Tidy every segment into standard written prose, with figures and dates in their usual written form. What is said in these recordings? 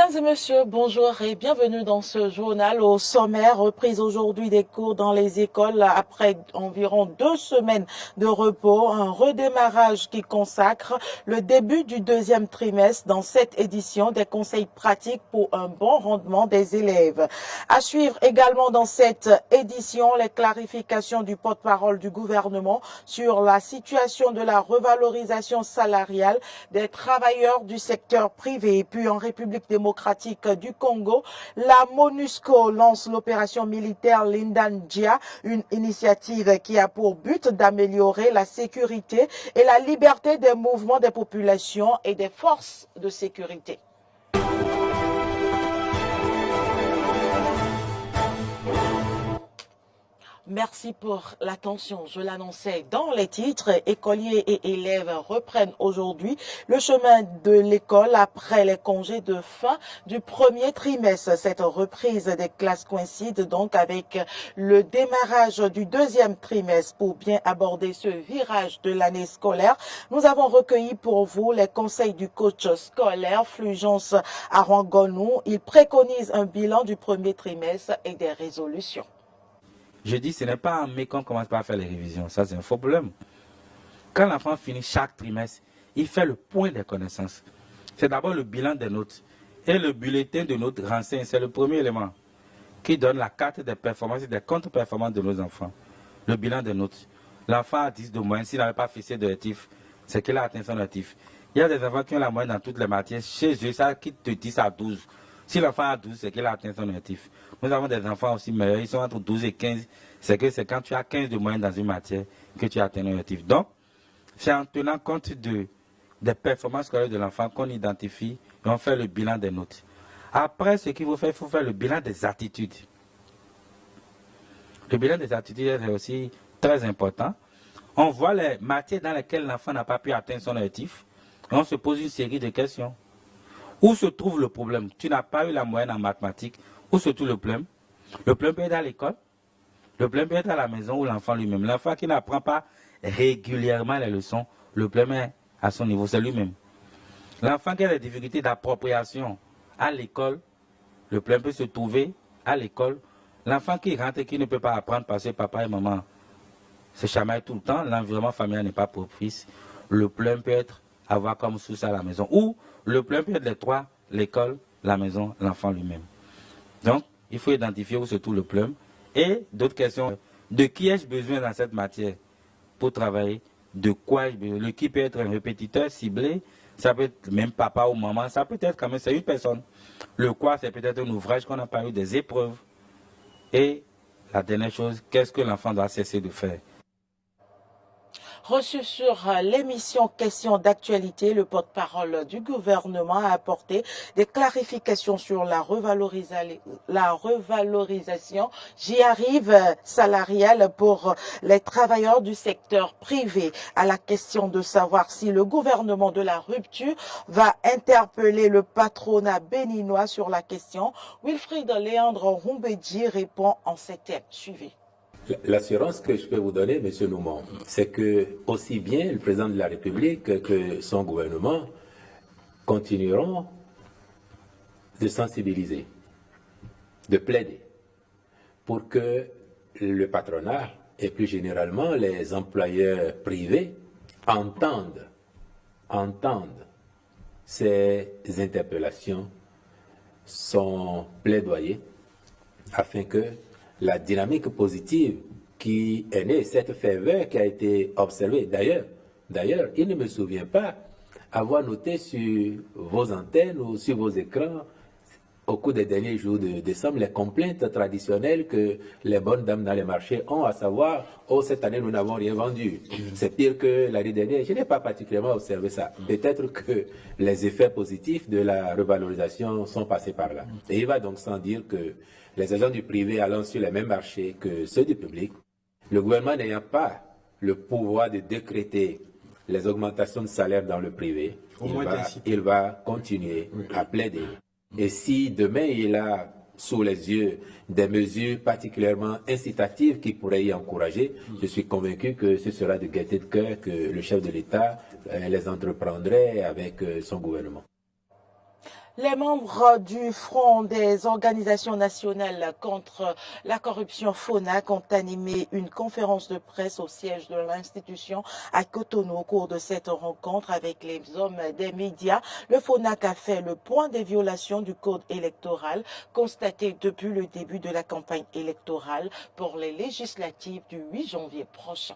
Mesdames et messieurs, bonjour et bienvenue dans ce journal. Au sommaire, reprise aujourd'hui des cours dans les écoles après environ 2 semaines de repos. Un redémarrage qui consacre le début du deuxième trimestre dans cette édition des conseils pratiques pour un bon rendement des élèves. À suivre également dans cette édition les clarifications du porte-parole du gouvernement sur la situation de la revalorisation salariale des travailleurs du secteur privé. Et puis en République démocratique du Congo, la MONUSCO lance l'opération militaire Lindanjia, une initiative qui a pour but d'améliorer la sécurité et la liberté des mouvements des populations et des forces de sécurité. Merci pour l'attention. Je l'annonçais dans les titres. Écoliers et élèves reprennent aujourd'hui le chemin de l'école après les congés de fin du premier trimestre. Cette reprise des classes coïncide donc avec le démarrage du deuxième trimestre. Pour bien aborder ce virage de l'année scolaire, nous avons recueilli pour vous les conseils du coach scolaire Fulgence Arangonou. Il préconise un bilan du premier trimestre et des résolutions. Je dis, ce n'est pas en mai qu'on commence par faire les révisions. Ça, c'est un faux problème. Quand l'enfant finit chaque trimestre, il fait le point des connaissances. C'est d'abord le bilan des notes. Et le bulletin de notes renseigne, c'est le premier élément qui donne la carte des performances et des contre-performances de nos enfants. Le bilan des notes. L'enfant a 10 de moyenne. S'il n'avait pas fixé de objectif, c'est qu'il a atteint son objectif. Il y a des enfants qui ont la moyenne dans toutes les matières. Chez eux, ça quitte de 10 à 12. Si l'enfant a 12, c'est qu'il a atteint son objectif. Nous avons des enfants aussi meilleurs, ils sont entre 12 et 15. C'est quand tu as 15 de moyenne dans une matière que tu as atteint ton objectif. Donc, c'est en tenant compte des performances scolaires de l'enfant qu'on identifie et on fait le bilan des notes. Après, ce qu'il faut faire, il faut faire le bilan des attitudes. Le bilan des attitudes est aussi très important. On voit les matières dans lesquelles l'enfant n'a pas pu atteindre son objectif et on se pose une série de questions. Où se trouve le problème? Tu n'as pas eu la moyenne en mathématiques. Où se trouve le problème? Le problème peut être à l'école. Le problème peut être à la maison ou l'enfant lui-même. L'enfant qui n'apprend pas régulièrement les leçons, le problème est à son niveau, c'est lui-même. L'enfant qui a des difficultés d'appropriation à l'école, le problème peut se trouver à l'école. L'enfant qui rentre et qui ne peut pas apprendre parce que papa et maman se chamaillent tout le temps, l'environnement familial n'est pas propice. Le problème peut être avoir comme source à la maison. Ou le problème peut être les trois, l'école, la maison, l'enfant lui-même. Donc, il faut identifier où se trouve le problème. Et d'autres questions. De qui ai-je besoin dans cette matière pour travailler? De quoi ai-je besoin? Le qui peut être un répétiteur ciblé, ça peut être même papa ou maman, ça peut être quand même, c'est une personne. Le quoi, c'est peut-être un ouvrage qu'on n'a pas eu, des épreuves. Et la dernière chose, qu'est-ce que l'enfant doit cesser de faire? Reçu sur l'émission Questions d'actualité, le porte-parole du gouvernement a apporté des clarifications sur la revalorisation, j'y arrive, salariale pour les travailleurs du secteur privé. À la question de savoir si le gouvernement de la rupture va interpeller le patronat béninois sur la question, Wilfried Léandre Rumbedji répond en ces termes. Suivez. L'assurance que je peux vous donner, M. Noumon, c'est que aussi bien le président de la République que son gouvernement continueront de sensibiliser, de plaider pour que le patronat et plus généralement les employeurs privés entendent ces interpellations, son plaidoyer, afin que la dynamique positive qui est née, cette ferveur qui a été observée. D'ailleurs, il ne me souvient pas avoir noté sur vos antennes ou sur vos écrans, au cours des derniers jours de décembre, les complaintes traditionnelles que les bonnes dames dans les marchés ont, à savoir, oh, cette année, nous n'avons rien vendu. C'est pire que l'année dernière. Je n'ai pas particulièrement observé ça. Peut-être que les effets positifs de la revalorisation sont passés par là. Et il va donc sans dire que les agents du privé allant sur les mêmes marchés que ceux du public, le gouvernement n'ayant pas le pouvoir de décréter les augmentations de salaire dans le privé, il va continuer à plaider. Et si demain il a sous les yeux des mesures particulièrement incitatives qui pourraient y encourager, je suis convaincu que ce sera de gaieté de cœur que le chef de l'État les entreprendrait avec son gouvernement. Les membres du Front des organisations nationales contre la corruption FONAC ont animé une conférence de presse au siège de l'institution à Cotonou. Au cours de cette rencontre avec les hommes des médias, le FONAC a fait le point des violations du code électoral constatées depuis le début de la campagne électorale pour les législatives du 8 janvier prochain.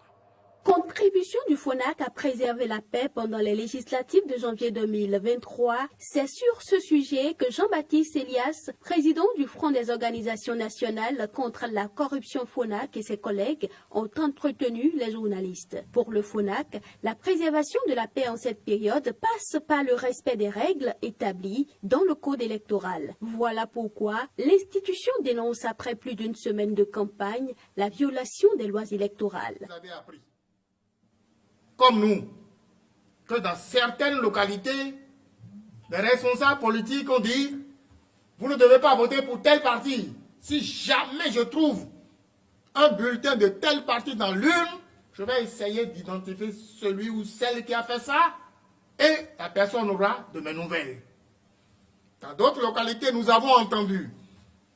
Contribution du FONAC à préserver la paix pendant les législatives de janvier 2023, c'est sur ce sujet que Jean-Baptiste Elias, président du Front des organisations nationales contre la corruption FONAC et ses collègues ont entretenu les journalistes. Pour le FONAC, la préservation de la paix en cette période passe par le respect des règles établies dans le code électoral. Voilà pourquoi l'institution dénonce après plus d'une semaine de campagne la violation des lois électorales. Comme nous, que dans certaines localités, les responsables politiques ont dit « Vous ne devez pas voter pour tel parti. Si jamais je trouve un bulletin de tel parti dans l'urne, je vais essayer d'identifier celui ou celle qui a fait ça et la personne aura de mes nouvelles. » Dans d'autres localités, nous avons entendu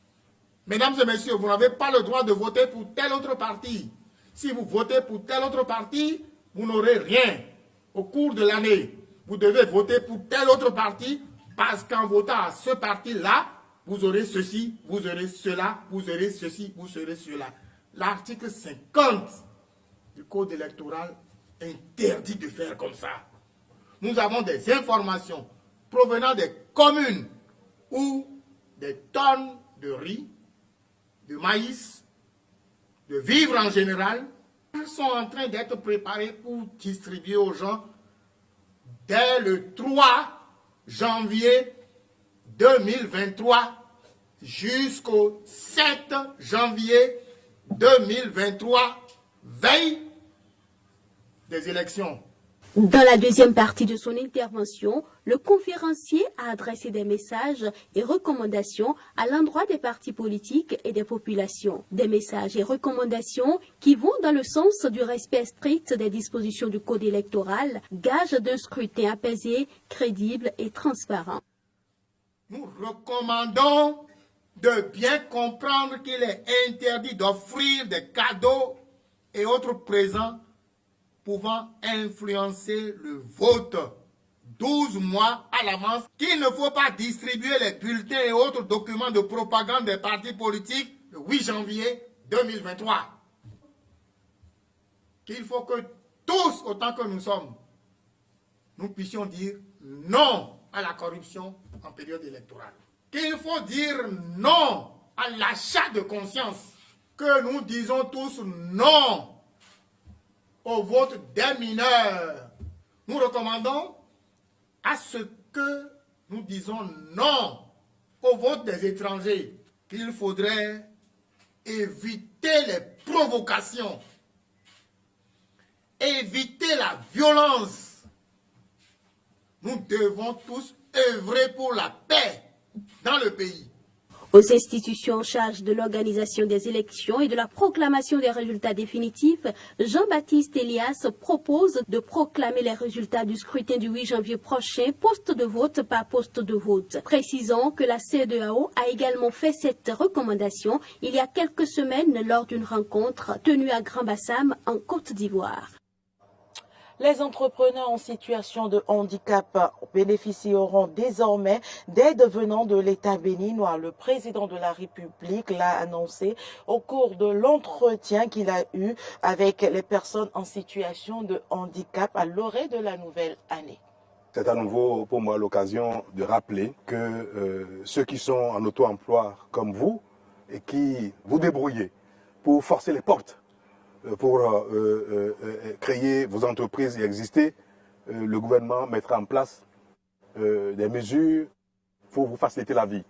« Mesdames et messieurs, vous n'avez pas le droit de voter pour tel autre parti. Si vous votez pour tel autre parti, vous n'aurez rien au cours de l'année. Vous devez voter pour tel autre parti parce qu'en votant à ce parti-là, vous aurez ceci, vous aurez cela, vous aurez ceci, vous aurez cela. » L'article 50 du Code électoral interdit de faire comme ça. Nous avons des informations provenant des communes où des tonnes de riz, de maïs, de vivres en général, sont en train d'être préparés pour distribuer aux gens dès le 3 janvier 2023 jusqu'au 7 janvier 2023, veille des élections. Dans la deuxième partie de son intervention, le conférencier a adressé des messages et recommandations à l'endroit des partis politiques et des populations. Des messages et recommandations qui vont dans le sens du respect strict des dispositions du Code électoral, gage d'un scrutin apaisé, crédible et transparent. Nous recommandons de bien comprendre qu'il est interdit d'offrir des cadeaux et autres présents pouvant influencer le vote 12 mois à l'avance, qu'il ne faut pas distribuer les bulletins et autres documents de propagande des partis politiques le 8 janvier 2023. Qu'il faut que tous, autant que nous sommes, nous puissions dire non à la corruption en période électorale. Qu'il faut dire non à l'achat de conscience, que nous disons tous non au vote des mineurs. Nous recommandons à ce que nous disons non au vote des étrangers, qu'il faudrait éviter les provocations, éviter la violence. Nous devons tous œuvrer pour la paix dans le pays. Aux institutions en charge de l'organisation des élections et de la proclamation des résultats définitifs, Jean-Baptiste Elias propose de proclamer les résultats du scrutin du 8 janvier prochain, poste de vote par poste de vote. Précisons que la CEDEAO a également fait cette recommandation il y a quelques semaines lors d'une rencontre tenue à Grand-Bassam en Côte d'Ivoire. Les entrepreneurs en situation de handicap bénéficieront désormais d'aides venant de l'État béninois. Le président de la République l'a annoncé au cours de l'entretien qu'il a eu avec les personnes en situation de handicap à l'orée de la nouvelle année. C'est à nouveau pour moi l'occasion de rappeler que ceux qui sont en auto-emploi comme vous et qui vous débrouillez pour forcer les portes, pour créer vos entreprises et exister, le gouvernement mettra en place des mesures pour vous faciliter la vie.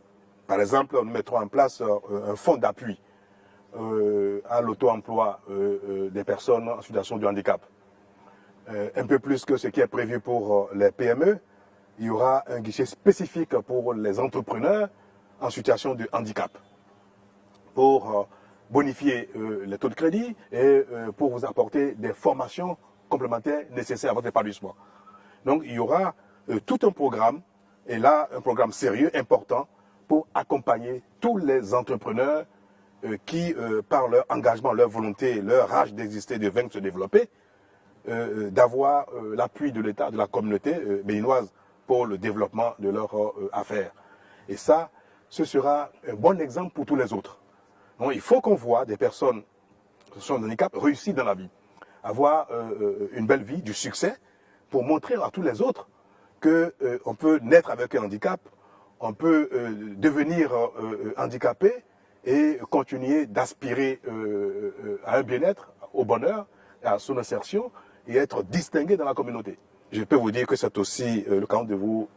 Par exemple, nous mettrons en place un fonds d'appui à l'auto-emploi des personnes en situation de handicap. Un peu plus que ce qui est prévu pour les PME, il y aura un guichet spécifique pour les entrepreneurs en situation de handicap, pour bonifier les taux de crédit et pour vous apporter des formations complémentaires nécessaires à votre épanouissement. Donc il y aura tout un programme Et là, un programme sérieux, important, pour accompagner tous les entrepreneurs qui, par leur engagement, leur volonté, leur rage d'exister, de vaincre, se développer, d'avoir l'appui de l'État, de la communauté béninoise pour le développement de leurs affaires. Et ça, ce sera un bon exemple pour tous les autres. Donc, il faut qu'on voit des personnes qui sont de handicap réussir dans la vie, avoir une belle vie, du succès, pour montrer à tous les autres qu'on peut naître avec un handicap, on peut devenir handicapé et continuer d'aspirer à un bien-être, au bonheur, à son insertion et être distingué dans la communauté. Je peux vous dire que c'est aussi le cas de vous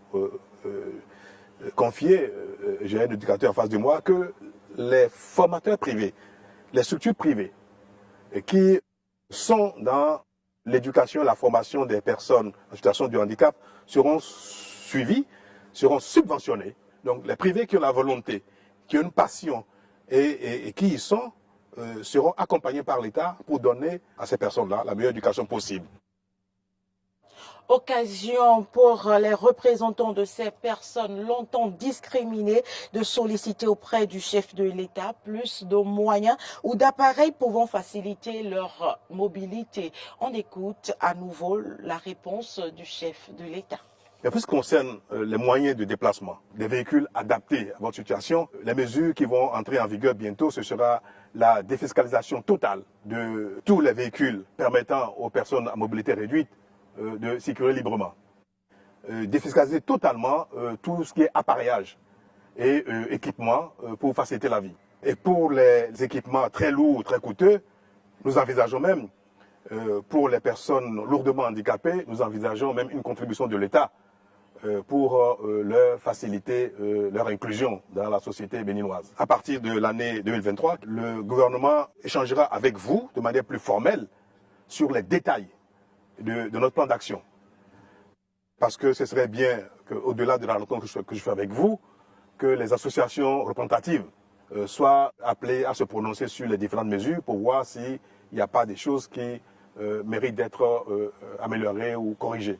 confier, j'ai un éducateur en face de moi, que les formateurs privés, les structures privées qui sont dans l'éducation, la formation des personnes en situation de handicap seront suivis, seront subventionnés. Donc les privés qui ont la volonté, qui ont une passion et qui y sont, seront accompagnés par l'État pour donner à ces personnes-là la meilleure éducation possible. Occasion pour les représentants de ces personnes longtemps discriminées de solliciter auprès du chef de l'État plus de moyens ou d'appareils pouvant faciliter leur mobilité. On écoute à nouveau la réponse du chef de l'État. Et pour ce qui concerne les moyens de déplacement, des véhicules adaptés à votre situation, les mesures qui vont entrer en vigueur bientôt, ce sera la défiscalisation totale de tous les véhicules permettant aux personnes à mobilité réduite de circuler librement. Défiscaliser totalement tout ce qui est appareillage et équipement pour faciliter la vie. Et pour les équipements très lourds, très coûteux, nous envisageons même, pour les personnes lourdement handicapées, nous envisageons même une contribution de l'État pour leur faciliter leur inclusion dans la société béninoise. À partir de l'année 2023, le gouvernement échangera avec vous de manière plus formelle sur les détails de notre plan d'action. Parce que ce serait bien qu'au-delà de la rencontre que je fais avec vous, que les associations représentatives soient appelées à se prononcer sur les différentes mesures pour voir s'il n'y a pas des choses qui méritent d'être améliorées ou corrigées.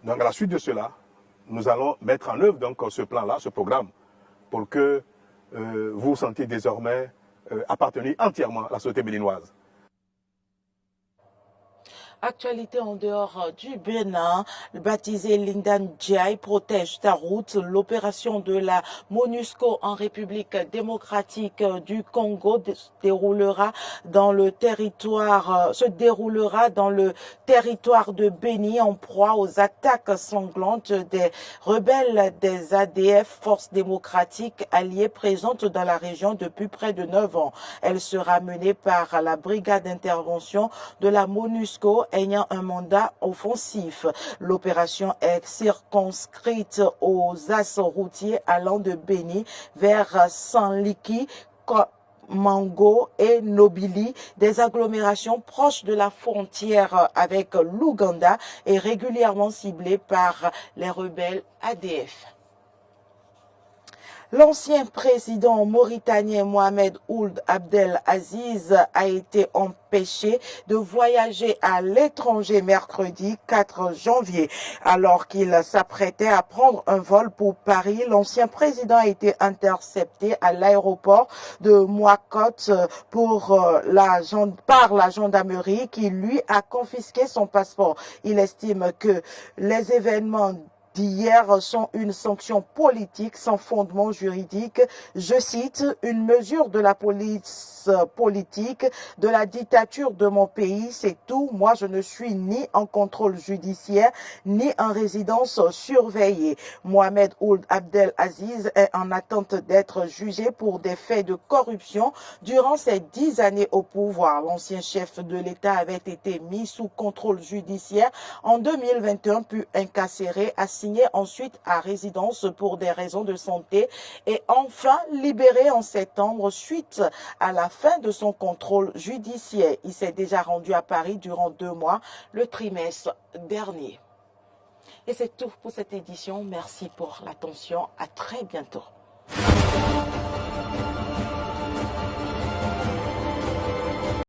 Donc à la suite de cela, nous allons mettre en œuvre donc ce plan-là, ce programme, pour que vous vous sentiez désormais appartenir entièrement à la société béninoise. Actualité en dehors du Bénin, baptisé Lindan Ndiaye protège ta route. L'opération de la MONUSCO en République démocratique du Congo se déroulera dans le territoire de Béni en proie aux attaques sanglantes des rebelles des ADF, forces démocratiques alliées présentes dans la région depuis près de 9 ans. Elle sera menée par la brigade d'intervention de la MONUSCO ayant un mandat offensif. L'opération est circonscrite aux axes routiers allant de Béni vers Sanliki, Mango et Nobili, des agglomérations proches de la frontière avec l'Ouganda et régulièrement ciblées par les rebelles ADF. L'ancien président mauritanien Mohamed Ould Abdel Aziz a été empêché de voyager à l'étranger mercredi 4 janvier. Alors qu'il s'apprêtait à prendre un vol pour Paris, l'ancien président a été intercepté à l'aéroport de Nouakchott par la gendarmerie qui lui a confisqué son passeport. Il estime que les événements d'hier sont une sanction politique sans fondement juridique. Je cite, une mesure de la police politique de la dictature de mon pays, c'est tout. Moi, je ne suis ni en contrôle judiciaire, ni en résidence surveillée. Mohamed Ould Abdel Aziz est en attente d'être jugé pour des faits de corruption durant ses 10 années au pouvoir. L'ancien chef de l'État avait été mis sous contrôle judiciaire en 2021, puis incarcéré, assigné ensuite à résidence pour des raisons de santé et enfin libéré en septembre suite à la fin de son contrôle judiciaire. Il s'est déjà rendu à Paris durant 2 mois, le trimestre dernier. Et c'est tout pour cette édition. Merci pour l'attention. À très bientôt.